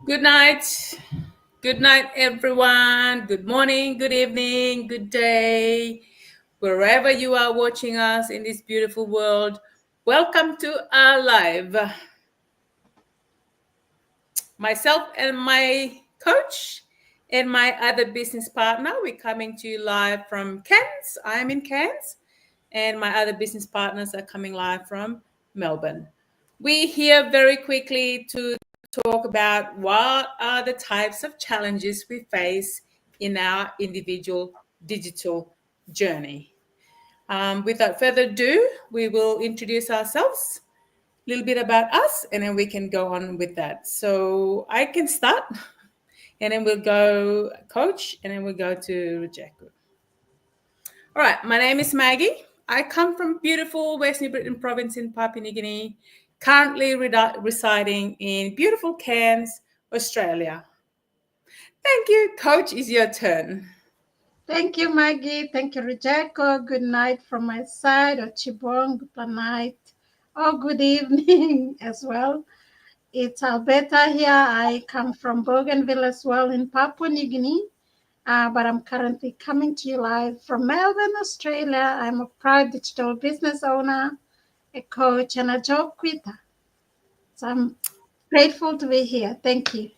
Good night. Good night, everyone. Good morning, good evening, good day. Wherever you are watching us in this beautiful world, welcome to our live. Myself and my coach and my other business partner, we're coming to you live from Cairns. I'm in Cairns, and my other business partners are coming live from Melbourne. We're here very quickly to talk about what are the types of challenges we face in our individual digital journey. Without further ado, we will introduce ourselves, a little bit about us, and then we can go on with that. So I can start, and then we'll go coach, and then we'll go to Rejeko. All right, my name is Maggie. I come from beautiful West New Britain province in Papua New Guinea, currently residing in beautiful Cairns, Australia. Thank you, coach. It's your turn. Thank you, Maggie. Thank you, Rejeko. Good night from my side, or Chibong, good night, or good evening as well. It's Alberta here. I come from Bougainville as well in Papua New Guinea, but I'm currently coming to you live from Melbourne, Australia. I'm a proud digital business owner, a coach, and a job quitter. So I'm grateful to be here. Thank you.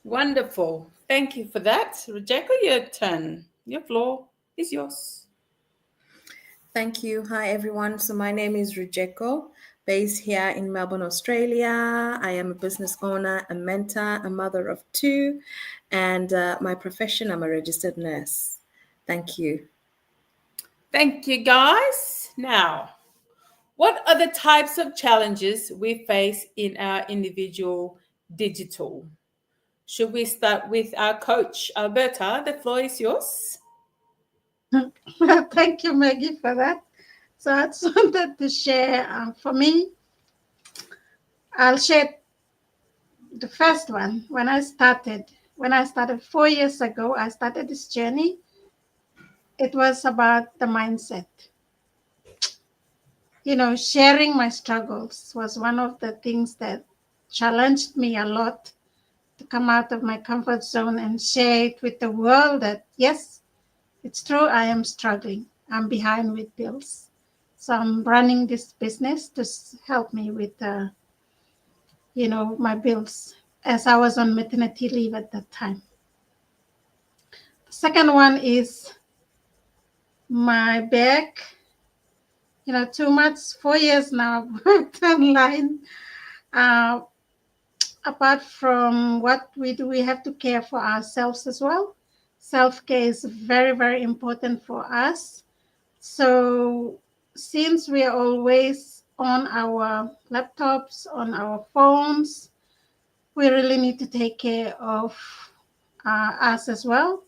Wonderful. Thank you for that. Rejeko, your turn. Your floor is yours. Thank you. Hi, everyone. So, my name is Rujeko, based here in Melbourne, Australia. I am a business owner, a mentor, a mother of two, and my profession, I'm a registered nurse. Thank you. Thank you, guys. Now, what are the types of challenges we face in our individual digital? Should we start with our coach, Alberta? The floor is yours. Thank you, Maggie, for that. So I just wanted to share for me. I'll share the first one. When I started 4 years ago, I started this journey. It was about the mindset. Sharing my struggles was one of the things that challenged me a lot to come out of my comfort zone and share it with the world that, yes, it's true, I am struggling. I'm behind with bills. So I'm running this business to help me with, my bills as I was on maternity leave at that time. The second one is my back. Too much. 4 years now I've worked online. Uh, Apart from what we do, we have to care for ourselves as well. Self-care is very, very important for us. So since we are always on our laptops, on our phones, we really need to take care of us as well.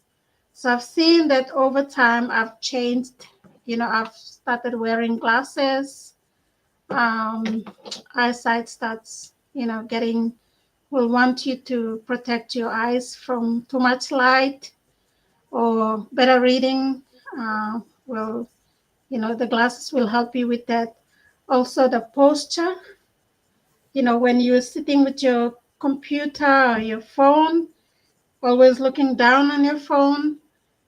So I've seen that over time I've changed. I've started wearing glasses. Eyesight starts, getting will want you to protect your eyes from too much light, or better reading will, the glasses will help you with that. Also the posture, when you're sitting with your computer or your phone, always looking down on your phone.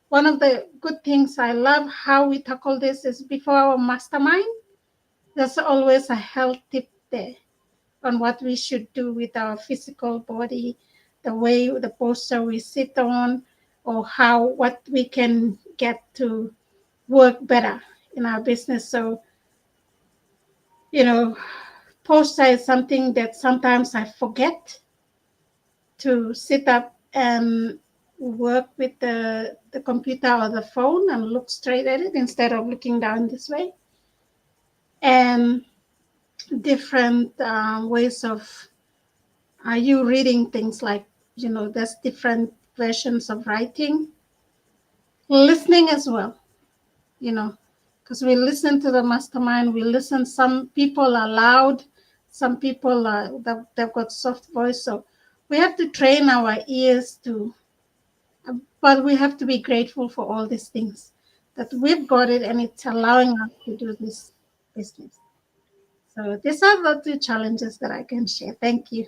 One of the good things I love how we tackle this is before our mastermind, there's always a health tip there on what we should do with our physical body, the way, the posture we sit on, or what we can get to work better in our business. So, posture is something that sometimes I forget to sit up and work with the computer or the phone and look straight at it instead of looking down this way. And different ways of you reading things, like, there's different versions of writing. Listening as well, because we listen to the mastermind. We listen, some people are loud, some people are, they've got soft voice. So we have to train our ears to, but we have to be grateful for all these things that we've got it, and it's allowing us to do this business. So these are the two challenges that I can share. Thank you.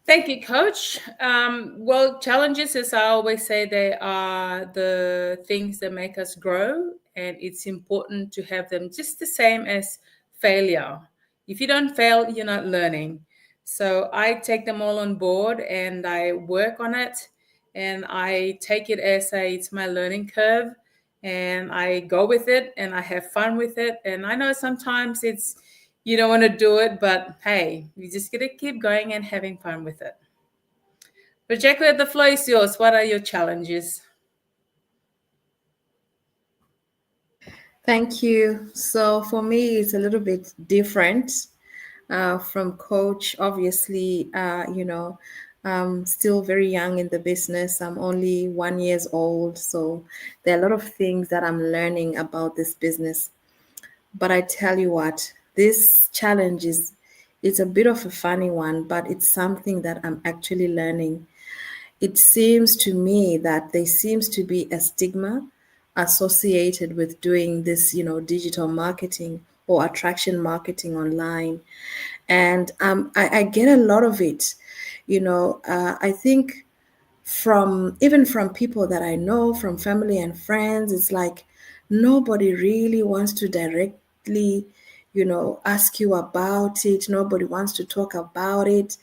Thank you, Coach. Well, challenges, as I always say, they are the things that make us grow, and it's important to have them just the same as failure. If you don't fail, you're not learning. So I take them all on board and I work on it, and I take it as it's my learning curve, and I go with it and I have fun with it. And I know sometimes it's you don't want to do it, but hey, you just got to keep going and having fun with it. Rejected, the floor is yours. What are your challenges? Thank you. So for me, it's a little bit different from Coach. Obviously, I'm still very young in the business. I'm only 1 years old, so there are a lot of things that I'm learning about this business. But I tell you what, this challenge is it's a bit of a funny one, but it's something that I'm actually learning. It seems to me that there seems to be a stigma associated with doing this, digital marketing or attraction marketing online. And I get a lot of it. I think from people that I know, from family and friends, it's like nobody really wants to directly, ask you about it. Nobody wants to talk about it.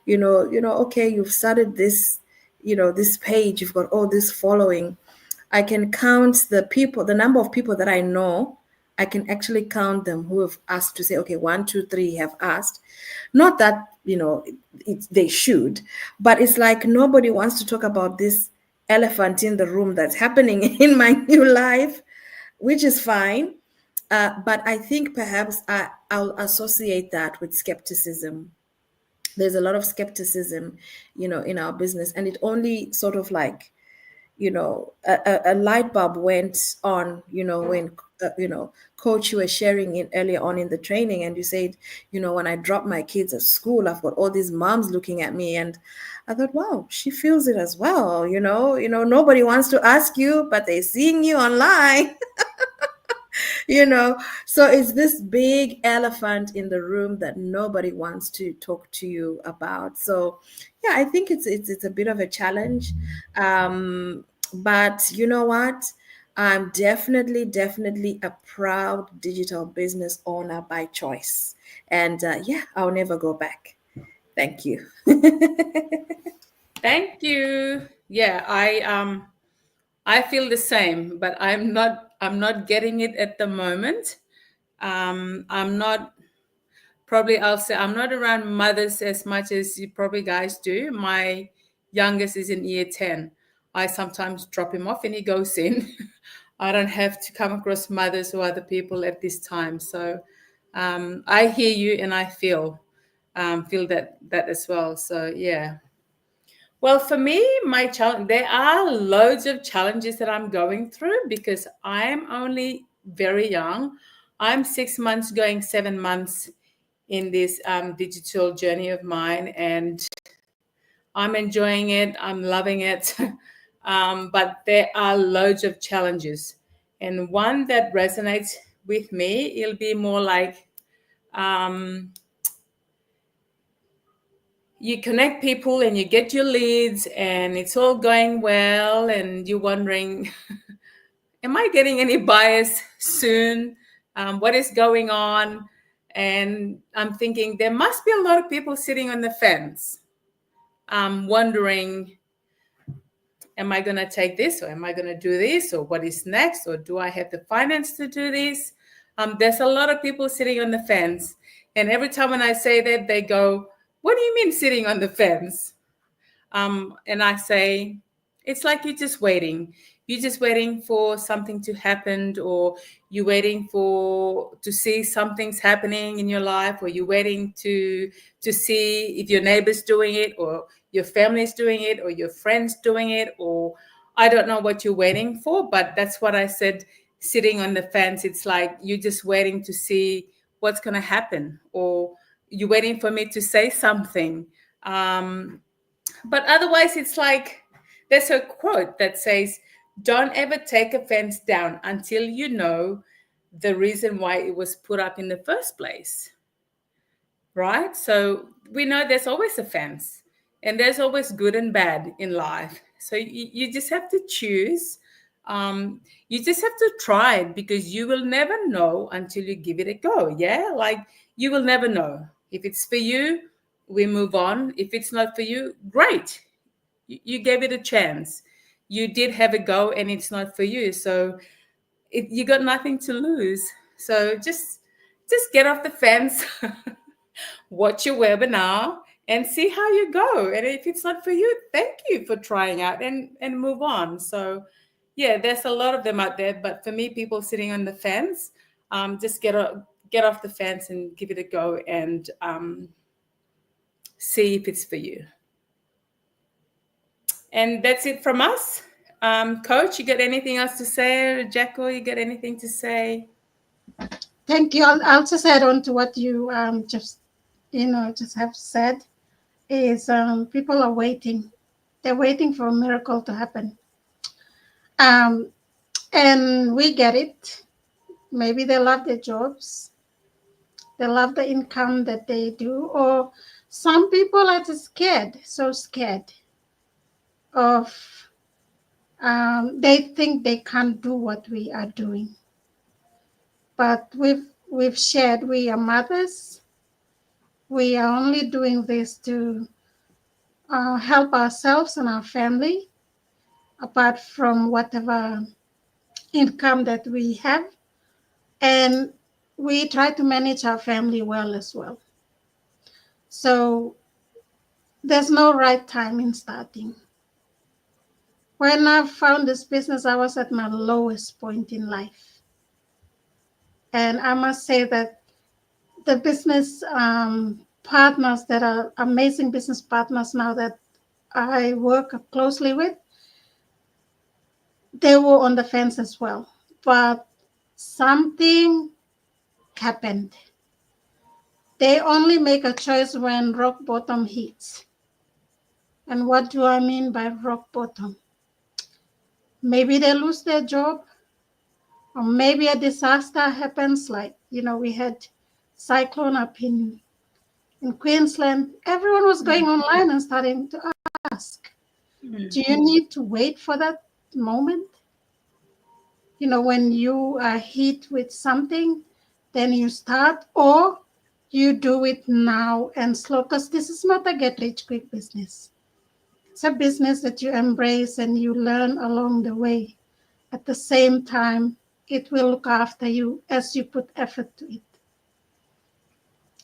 Okay, you've started this, this page, you've got all this following. I can count the number of people that I know. I can actually count them who have asked to say, okay, 1, 2, 3 have asked. Not that, they should, but it's like nobody wants to talk about this elephant in the room that's happening in my new life, which is fine. But I think perhaps I'll associate that with skepticism. There's a lot of skepticism, in our business. And it only sort of like, a light bulb went on, when, Coach, you were sharing it earlier on in the training, and you said, when I drop my kids at school, I've got all these moms looking at me. And I thought, wow, she feels it as well. Nobody wants to ask you, but they're seeing you online. So it's this big elephant in the room that nobody wants to talk to you about. So yeah, I think it's a bit of a challenge, but you know what, I'm definitely a proud digital business owner by choice, and yeah, I'll never go back. Thank you. Thank you. Yeah, I feel the same, but I'm not getting it at the moment. I'm not probably I'll say I'm not around mothers as much as you probably guys do. My youngest is in year 10. I sometimes drop him off and he goes in. I don't have to come across mothers or other people at this time. So I hear you and I feel that as well. So yeah. Well, for me, my challenge, there are loads of challenges that I'm going through because I'm only very young. I'm 6 months going 7 months in this digital journey of mine, and I'm enjoying it. I'm loving it. But there are loads of challenges. And one that resonates with me, it'll be more like um, you connect people and you get your leads and it's all going well and you're wondering am I getting any buyers soon, what is going on, and I'm thinking there must be a lot of people sitting on the fence wondering am I going to take this or am I going to do this or what is next or do I have the finance to do this. There's a lot of people sitting on the fence, and every time when I say that they go, what do you mean sitting on the fence? And I say, it's like you're just waiting. You're just waiting for something to happen, or you're waiting to see something's happening in your life, or you're waiting to see if your neighbor's doing it, or your family's doing it, or your friends doing it, or I don't know what you're waiting for, but that's what I said. Sitting on the fence, it's like you're just waiting to see what's going to happen, or you're waiting for me to say something. But otherwise, it's like there's a quote that says, don't ever take a fence down until you know the reason why it was put up in the first place, right? So we know there's always a fence, and there's always good and bad in life. So you just have to choose. You just have to try it, because you will never know until you give it a go. Yeah, like you will never know. If it's for you, we move on. If it's not for you, great. You gave it a chance. You did have a go, and it's not for you. So you got nothing to lose. So just get off the fence, watch your webinar, and see how you go. And if it's not for you, thank you for trying out, and move on. So yeah, there's a lot of them out there, but for me, people sitting on the fence, just get off the fence and give it a go, and see if it's for you. And that's it from us. Coach, you got anything else to say? Jacko, you got anything to say? Thank you. I'll just add on to what you just have said. Is people are waiting. They're waiting for a miracle to happen. And we get it. Maybe they love their jobs. They love the income that they do. Or some people are just scared, so scared of, they think they can't do what we are doing. But we've shared, we are mothers. We are only doing this to help ourselves and our family, apart from whatever income that we have. And we try to manage our family well as well. So there's no right time in starting. When I found this business, I was at my lowest point in life. And I must say that the business partners that are amazing business partners now that I work closely with, they were on the fence as well. But something happened. They only make a choice when rock bottom hits. And what do I mean by rock bottom? Maybe they lose their job, or maybe a disaster happens, like, we had cyclone up in Queensland. Everyone was going online and starting to ask, do you need to wait for that moment? When you are hit with something, then you start, or you do it now and slow, because this is not a get-rich-quick business. It's a business that you embrace and you learn along the way. At the same time, it will look after you as you put effort to it.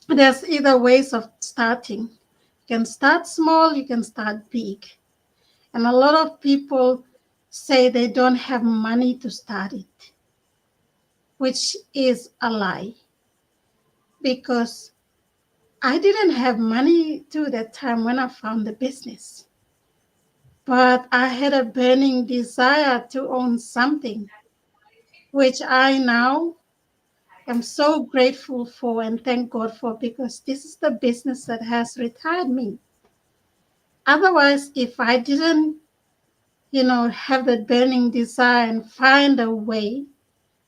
There's either ways of starting. You can start small, you can start big. And a lot of people say they don't have money to start it, which is a lie. Because I didn't have money to that time when I found the business. But I had a burning desire to own something, which I now am so grateful for and thank God for, because this is the business that has retired me. Otherwise, if I didn't, have that burning desire and find a way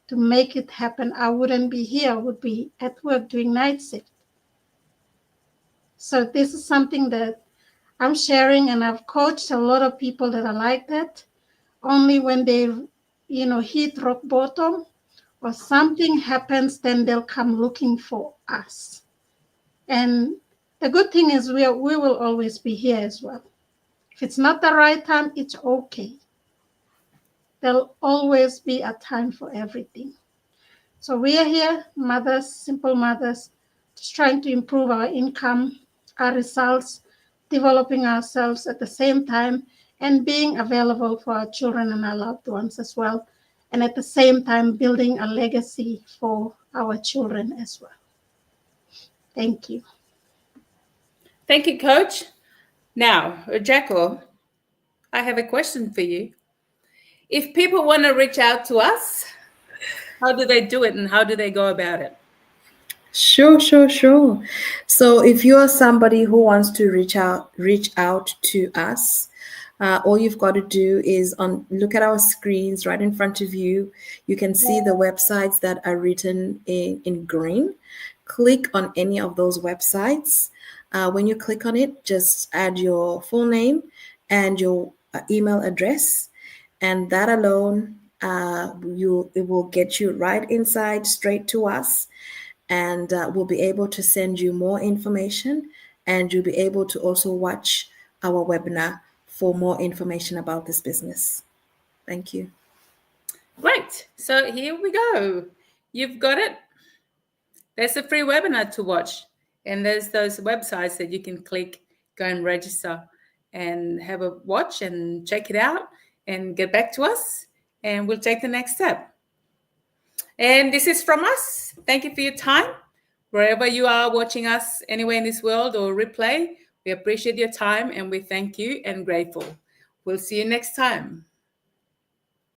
to make it happen, I wouldn't be here. I would be at work doing night shift. So this is something that I'm sharing, and I've coached a lot of people that are like that. Only when they, hit rock bottom or something happens, then they'll come looking for us. And the good thing is we will always be here as well. If it's not the right time, it's okay. There'll always be a time for everything. So we are here, mothers, simple mothers, just trying to improve our income, our results, developing ourselves at the same time, and being available for our children and our loved ones as well. And at the same time, building a legacy for our children as well. Thank you. Thank you, Coach. Now, Jacko, I have a question for you. If people want to reach out to us, how do they do it and how do they go about it? Sure. So if you are somebody who wants to reach out to us, All you've got to do is look at our screens right in front of you. You can see the websites that are written in green. Click on any of those websites. When you click on it, just add your full name and your email address, and that alone, it will get you right inside straight to us, and we'll be able to send you more information, and you'll be able to also watch our webinar for more information about this business. Thank you. Great. So here we go. You've got it. There's a free webinar to watch, and there's those websites that you can click, go and register and have a watch and check it out and get back to us, and we'll take the next step. And this is from us. Thank you for your time. Wherever you are watching us, anywhere in this world or replay, we appreciate your time and we thank you and grateful. We'll see you next time.